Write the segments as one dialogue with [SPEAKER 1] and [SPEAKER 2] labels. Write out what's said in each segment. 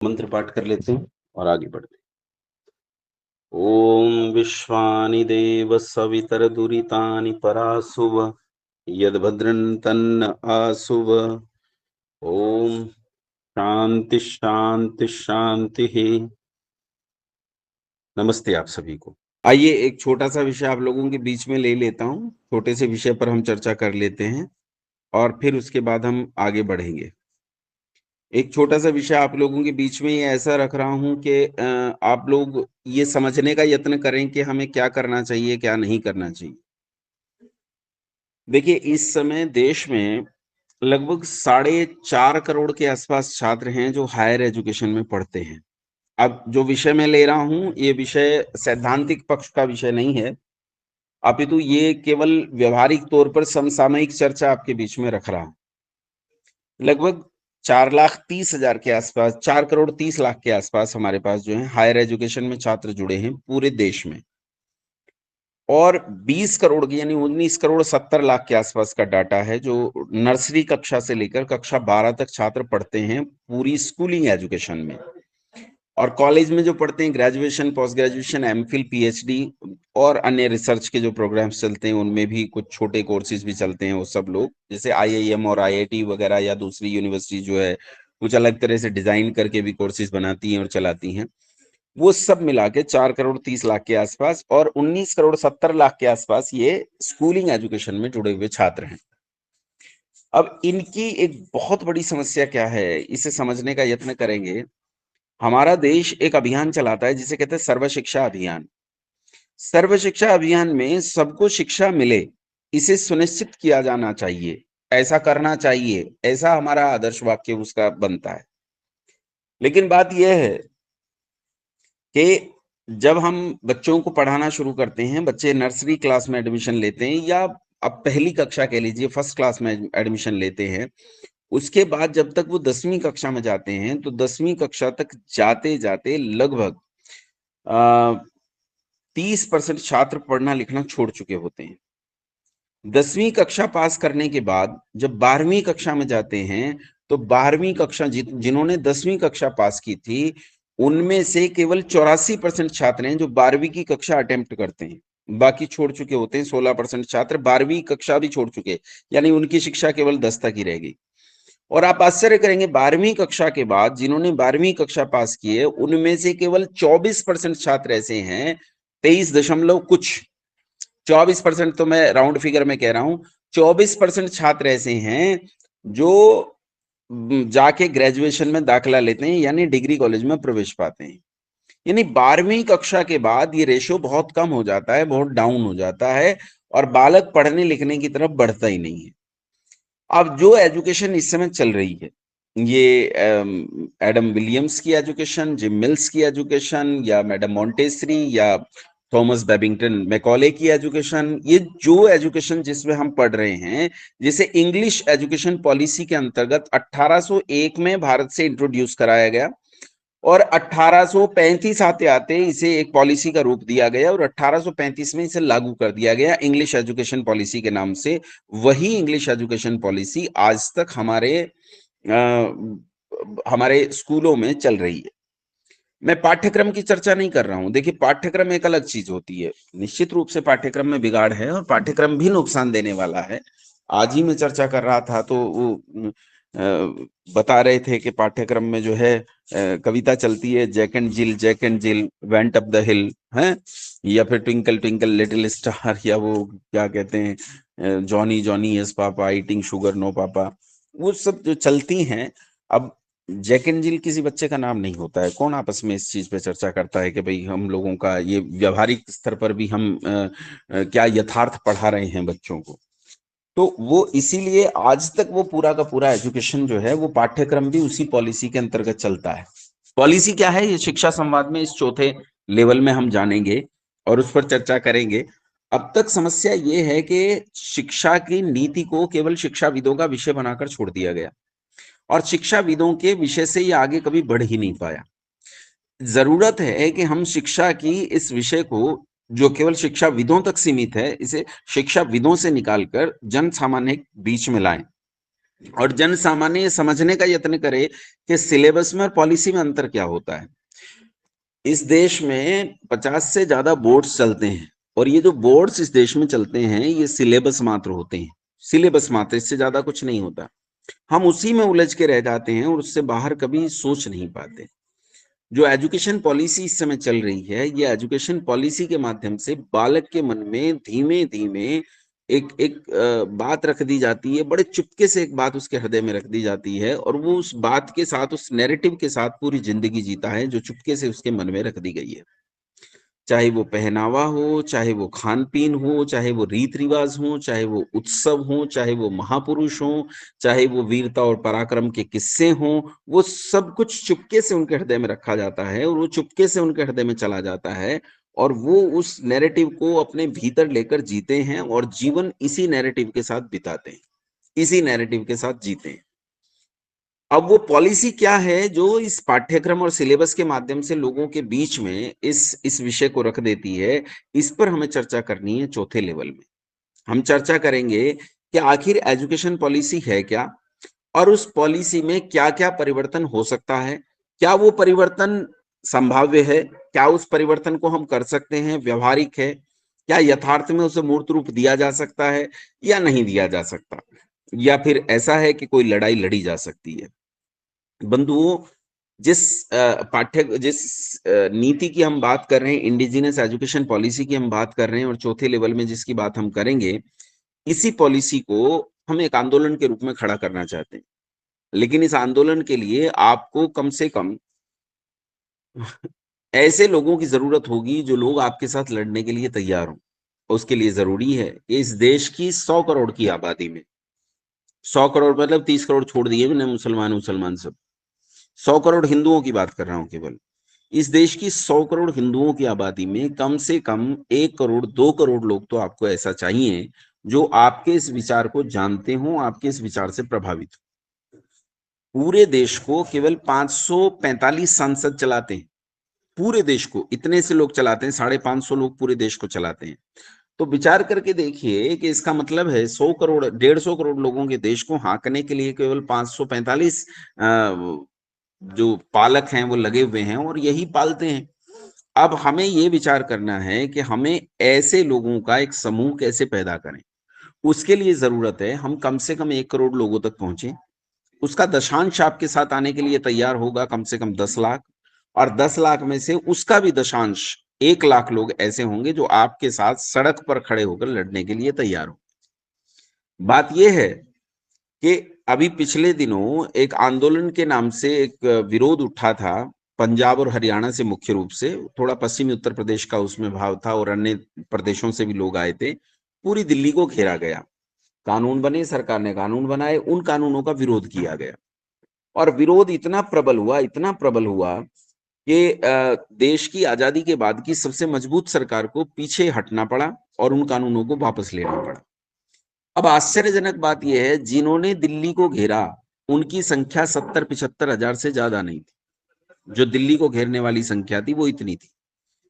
[SPEAKER 1] मंत्र पाठ कर लेते हैं और आगे बढ़ते हैं। ओम विश्वानि देव सवितर दुरितानि परासुव यद्भद्रं तन्न आसुव। ओम शांति शांति शांति। नमस्ते आप सभी को। आइए एक छोटा सा विषय आप लोगों के बीच में ले लेता हूं। छोटे से विषय पर हम चर्चा कर लेते हैं और फिर उसके बाद हम आगे बढ़ेंगे। एक छोटा सा विषय आप लोगों के बीच में ये ऐसा रख रहा हूं कि आप लोग ये समझने का यत्न करें कि हमें क्या करना चाहिए, क्या नहीं करना चाहिए। देखिए, इस समय देश में लगभग 4.5 करोड़ के आसपास छात्र हैं जो हायर एजुकेशन में पढ़ते हैं। अब जो विषय मैं ले रहा हूं, ये विषय सैद्धांतिक पक्ष का विषय नहीं है, अपितु ये केवल व्यवहारिक तौर पर समसामयिक चर्चा आपके बीच में रख रहा हूं। लगभग 4,30,000 के आसपास, 4,30,00,000 के आसपास हमारे पास जो है हायर एजुकेशन में छात्र जुड़े हैं पूरे देश में। और 20 करोड़ की यानी 19,70,00,000 के आसपास का डाटा है जो नर्सरी कक्षा से लेकर कक्षा 12 तक छात्र पढ़ते हैं पूरी स्कूलिंग एजुकेशन में। और कॉलेज में जो पढ़ते हैं, graduation, post graduation, MPhil, PhD और अन्य रिसर्च के जो प्रोग्राम्स चलते हैं उनमें भी कुछ छोटे कोर्सेज भी चलते हैं। वो सब लोग जैसे आईआईएम और आईआईटी वगैरह या दूसरी यूनिवर्सिटी जो है कुछ अलग तरह से डिजाइन करके भी कोर्सेज बनाती हैं और चलाती हैं। वो सब मिला के 4,30,00,000 के आसपास और 19,70,00,000 के आसपास ये स्कूलिंग एजुकेशन में जुड़े हुए छात्र हैं। अब इनकी एक बहुत बड़ी समस्या क्या है, इसे समझने का यत्न करेंगे। हमारा देश एक अभियान चलाता है जिसे कहते हैं सर्व शिक्षा अभियान। सर्व शिक्षा अभियान में सबको शिक्षा मिले, इसे सुनिश्चित किया जाना चाहिए, ऐसा करना चाहिए, ऐसा हमारा आदर्श वाक्य उसका बनता है। लेकिन बात यह है कि जब हम बच्चों को पढ़ाना शुरू करते हैं, बच्चे नर्सरी क्लास में एडमिशन लेते हैं या अब पहली कक्षा कह लीजिए, फर्स्ट क्लास में एडमिशन लेते हैं, उसके बाद जब तक वो 10वीं कक्षा में जाते हैं तो 10वीं कक्षा तक जाते जाते लगभग 30% छात्र पढ़ना लिखना छोड़ चुके होते हैं। 10वीं कक्षा पास करने के बाद जब 12वीं कक्षा में जाते हैं तो 12वीं कक्षा जिन्होंने 10वीं कक्षा पास की थी उनमें से केवल 84% छात्र हैं जो 12वीं की कक्षा अटेम्प्ट करते हैं। बाकी छोड़ चुके होते हैं। 16% छात्र 12वीं कक्षा भी छोड़ चुके, यानी उनकी शिक्षा केवल 10 तक ही रहेगी। और आप आश्चर्य करेंगे, 12वीं कक्षा के बाद जिन्होंने 12वीं कक्षा पास की है उनमें से केवल 24% छात्र ऐसे हैं, 23 दशमलव कुछ, 24% तो मैं राउंड फिगर में कह रहा हूं, 24% छात्र ऐसे हैं जो जाके ग्रेजुएशन में दाखिला लेते हैं, यानी डिग्री कॉलेज में प्रवेश पाते हैं। यानी 12वीं कक्षा के बाद ये रेशो बहुत कम हो जाता है, बहुत डाउन हो जाता है और बालक पढ़ने लिखने की तरफ बढ़ता ही नहीं है। अब जो एजुकेशन इस समय चल रही है, ये एडम विलियम्स की एजुकेशन, जिम मिल्स की एजुकेशन या मैडम मॉन्टेसरी या थॉमस बेबिंगटन मैकॉले की एजुकेशन, ये जो एजुकेशन जिसमें हम पढ़ रहे हैं, जिसे इंग्लिश एजुकेशन पॉलिसी के अंतर्गत 1801 में भारत से इंट्रोड्यूस कराया गया और 1835 आते आते इसे एक पॉलिसी का रूप दिया गया और 1835 में इसे लागू कर दिया गया इंग्लिश एजुकेशन पॉलिसी के नाम से। वही इंग्लिश एजुकेशन पॉलिसी आज तक हमारे स्कूलों में चल रही है। मैं पाठ्यक्रम की चर्चा नहीं कर रहा हूं। देखिए, पाठ्यक्रम एक अलग चीज होती है। निश्चित रूप से पाठ्यक्रम में बिगाड़ है और पाठ्यक्रम भी नुकसान देने वाला है। आज ही मैं चर्चा कर रहा था तो वो बता रहे थे कि पाठ्यक्रम में जो है कविता चलती है, Jack and Jill went up the hill है, या फिर ट्विंकल ट्विंकल लिटिल स्टार, या वो क्या कहते हैं, Johnny Johnny yes papa eating sugar no papa, वो सब जो चलती हैं। अब जैक एंड जिल किसी बच्चे का नाम नहीं होता है। कौन आपस में इस चीज पे चर्चा करता है कि भाई हम लोगों का ये व्यवहारिक स्तर पर भी हम क्या यथार्थ पढ़ा रहे हैं बच्चों को। तो वो इसीलिए आज तक वो पूरा का पूरा एजुकेशन जो है वो पाठ्यक्रम भी उसी पॉलिसी के अंतर्गत चलता है। पॉलिसी क्या है, ये शिक्षा संवाद में इस चौथे लेवल में हम जानेंगे और उस पर चर्चा करेंगे। अब तक समस्या ये है कि शिक्षा की नीति को केवल शिक्षाविदों का विषय बनाकर छोड़ दिया गया और शिक्षाविदों के विषय से ये आगे कभी बढ़ ही नहीं पाया। जरूरत है कि हम शिक्षा की इस विषय को, जो केवल शिक्षाविदों तक सीमित है, इसे शिक्षाविदों से निकालकर जन सामान्य के बीच में लाएं। और जन सामान्य ये समझने का यत्न करे कि सिलेबस में और पॉलिसी में अंतर क्या होता है। इस देश में 50 से ज्यादा बोर्ड्स चलते हैं, और ये जो बोर्ड्स इस देश में चलते हैं ये सिलेबस मात्र होते हैं, सिलेबस मात्र, इससे ज्यादा कुछ नहीं होता। हम उसी में उलझ के रह जाते हैं और उससे बाहर कभी सोच नहीं पाते। जो एजुकेशन पॉलिसी इस समय चल रही है, ये एजुकेशन पॉलिसी के माध्यम से बालक के मन में धीमे धीमे एक एक बात रख दी जाती है, बड़े चुपके से एक बात उसके हृदय में रख दी जाती है, और वो उस बात के साथ, उस नैरेटिव के साथ पूरी जिंदगी जीता है जो चुपके से उसके मन में रख दी गई है। चाहे वो पहनावा हो, चाहे वो खान-पीन हो, चाहे वो रीत-रिवाज हो, चाहे वो उत्सव हो, चाहे वो महापुरुष हों, चाहे वो वीरता और पराक्रम के किस्से हों, वो सब कुछ चुपके से उनके हृदय में रखा जाता है और वो चुपके से उनके हृदय में चला जाता है, और वो उस नैरेटिव को अपने भीतर लेकर जीते हैं और जीवन इसी नैरेटिव के साथ बिताते हैं, इसी नैरेटिव के साथ जीते हैं। अब वो पॉलिसी क्या है जो इस पाठ्यक्रम और सिलेबस के माध्यम से लोगों के बीच में इस विषय को रख देती है, इस पर हमें चर्चा करनी है चौथे लेवल में। हम चर्चा करेंगे कि आखिर एजुकेशन पॉलिसी है क्या? और उस पॉलिसी में क्या-क्या परिवर्तन हो सकता है? क्या वो परिवर्तन संभाव्य है? क्या उस परिवर्तन को हम कर सकते हैं, व्यावहारिक है? क्या यथार्थ में उसे मूर्त रूप दिया जा सकता है या नहीं दिया जा सकता? या फिर ऐसा है कि कोई लड़ाई लड़ी जा सकती है? बंधुओं, जिस नीति की हम बात कर रहे हैं, इंडिजिनस एजुकेशन पॉलिसी की हम बात कर रहे हैं, और चौथे लेवल में जिसकी बात हम करेंगे, इसी पॉलिसी को हम एक आंदोलन के रूप में खड़ा करना चाहते हैं। लेकिन इस आंदोलन के लिए आपको कम से कम ऐसे लोगों की ज़रूरत होगी जो लोग आपके साथ लड़ने के लिए तैयार हों। उसके लिए ज़रूरी है कि इस देश की 100 करोड़ की आबादी में, 100 करोड़ मतलब 30 करोड़ छोड़ दिए मैंने, मुसलमान सब। 100 करोड़ हिंदुओं की बात कर रहा हूँ केवल। इस देश की 100 करोड़ हिंदुओं की आबादी में कम से कम 1 करोड़ 2 करोड़ लोग तो आपको ऐसा चाहिए जो आपके इस विचार को जानते हों, आपके इस विचार से प्रभावित हों। पूरे देश को केवल 545 सांसद चलाते हैं। पूरे देश को इतने से लोग चलाते हैं, 550 लोग पूरे देश को चलाते हैं। तो विचार करके देखिए कि इसका मतलब है 100 करोड़ 150 करोड़ लोगों के देश को हाँकने के लिए केवल 545 जो पालक हैं वो लगे हुए हैं और यही पालते हैं। अब हमें ये विचार करना है कि हमें ऐसे लोगों का एक समूह कैसे पैदा करें। उसके लिए ज़रूरत है हम कम से कम 1 करोड़ लोगों तक पहुँचे। उसका दशांश आपके साथ आने के लिए तैयार होगा कम से कम 10 लाख, और 10 लाख में से उसका भी दशांश 1 लाख लोग ऐसे होंगे जो आपके साथ सड़क पर खड़े होकर लड़ने के लिए तैयार हो। बात ये है कि अभी पिछले दिनों एक आंदोलन के नाम से एक विरोध उठा था, पंजाब और हरियाणा से मुख्य रूप से, थोड़ा पश्चिमी उत्तर प्रदेश का उसमें भाव था और अन्य प्रदेशों से भी लोग आए थे। पूरी दिल्ली को घेरा गया। कानून बने, सरकार ने कानून बनाए, उन कानूनों का विरोध किया गया। और विरोध इतना प्रबल हुआ कि देश की आजादी के बाद की सबसे मजबूत सरकार को पीछे हटना पड़ा और उन कानूनों को वापस लेना पड़ा। अब आश्चर्यजनक बात यह है, जिन्होंने दिल्ली को घेरा, उनकी संख्या 70-75 हजार से ज्यादा नहीं थी। जो दिल्ली को घेरने वाली संख्या थी, वो इतनी थी।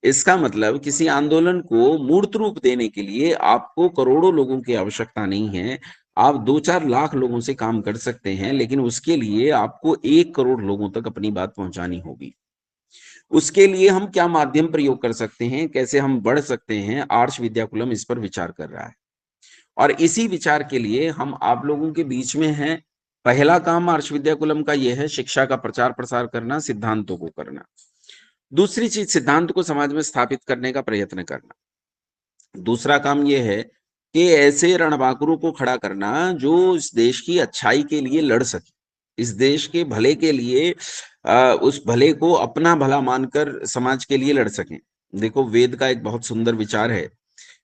[SPEAKER 1] इसका मतलब किसी आंदोलन को मूर्त रूप देने के लिए आपको करोड़ों लोगों की आवश्यकता नहीं है। आप 2-4 लाख लोगों से काम कर सकते हैं, लेकिन उसके लिए आपको 1 करोड़ लोगों तक अपनी बात पहुंचानी होगी। उसके लिए हम क्या माध्यम प्रयोग कर सकते हैं, कैसे हम बढ़ सकते हैं, आर्ष विद्याकुलम इस पर विचार कर रहा है। और इसी विचार के लिए हम आप लोगों के बीच में हैं। पहला काम आर्ष विद्याकुलम का यह है, शिक्षा का प्रचार प्रसार करना, सिद्धांतों को करना। दूसरी चीज, सिद्धांत को समाज में स्थापित करने का प्रयत्न करना। दूसरा काम यह है कि ऐसे रणबांकुरों को खड़ा करना जो इस देश की अच्छाई के लिए लड़ सके, इस देश के भले के लिए उस भले को अपना भला मानकर समाज के लिए लड़ सकें। देखो, वेद का एक बहुत सुंदर विचार है।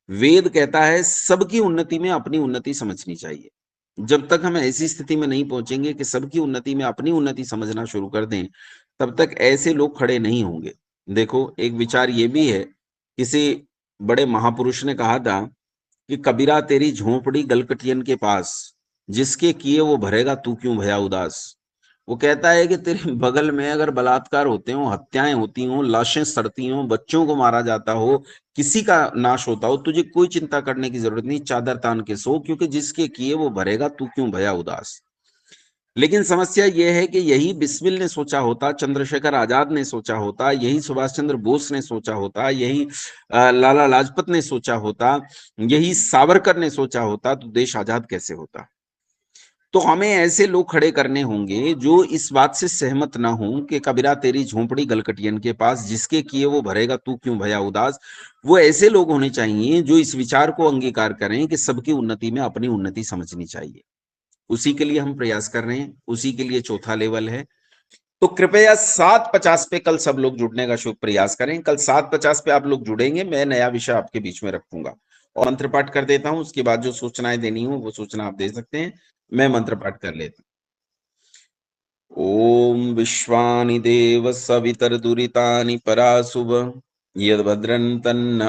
[SPEAKER 1] वेद कहता है सबकी उन्नति में अपनी उन्नति समझनी चाहिए। जब तक हम ऐसी स्थिति में नहीं पहुंचेंगे कि सबकी उन्नति में अपनी उन्नति समझना शुरू कर दें, तब तक ऐसे लोग खड़े नहीं होंगे। देखो, एक विचार ये भी है, किसी बड़े महापुरुष ने कहा था कि कबीरा तेरी झोंपड़ी गलकटियन के पास, जिसके किए वो भरेगा तू क्यों भया उदास। वो कहता है कि तेरे बगल में अगर बलात्कार होते हो, हत्याएं होती हो, लाशें सड़ती हो, बच्चों को मारा जाता हो, किसी का नाश होता हो, तुझे कोई चिंता करने की जरूरत नहीं, चादर तान के सो, क्योंकि जिसके किए वो भरेगा तू क्यों भया उदास। लेकिन समस्या ये है कि यही बिस्मिल ने सोचा होता, चंद्रशेखर आजाद ने सोचा होता, यही सुभाष चंद्र बोस ने सोचा होता, यही लाला लाजपत ने सोचा होता, यही सावरकर ने सोचा होता, तो देश आजाद कैसे होता। तो हमें ऐसे लोग खड़े करने होंगे जो इस बात से सहमत ना हों कि कबीरा तेरी झोंपड़ी गलकटियन के पास, जिसके किए वो भरेगा तू क्यों भया उदास। वो ऐसे लोग होने चाहिए जो इस विचार को अंगीकार करें कि सबकी उन्नति में अपनी उन्नति समझनी चाहिए। उसी के लिए हम प्रयास कर रहे हैं, उसी के लिए चौथा लेवल है। तो कृपया 7:50 पे कल सब लोग जुड़ने का शुभ प्रयास करें। कल 7:50 पे आप लोग जुड़ेंगे, मैं नया विषय आपके बीच में रखूंगा और मंत्र पाठ कर देता हूं। उसके बाद जो सूचनाएं देनी हो वो सूचना आप दे सकते हैं, मैं मंत्र पाठ कर लेता हूं। ओम विश्वानि देव सवितर दुरितानि परासुभ यद भद्रं तन्न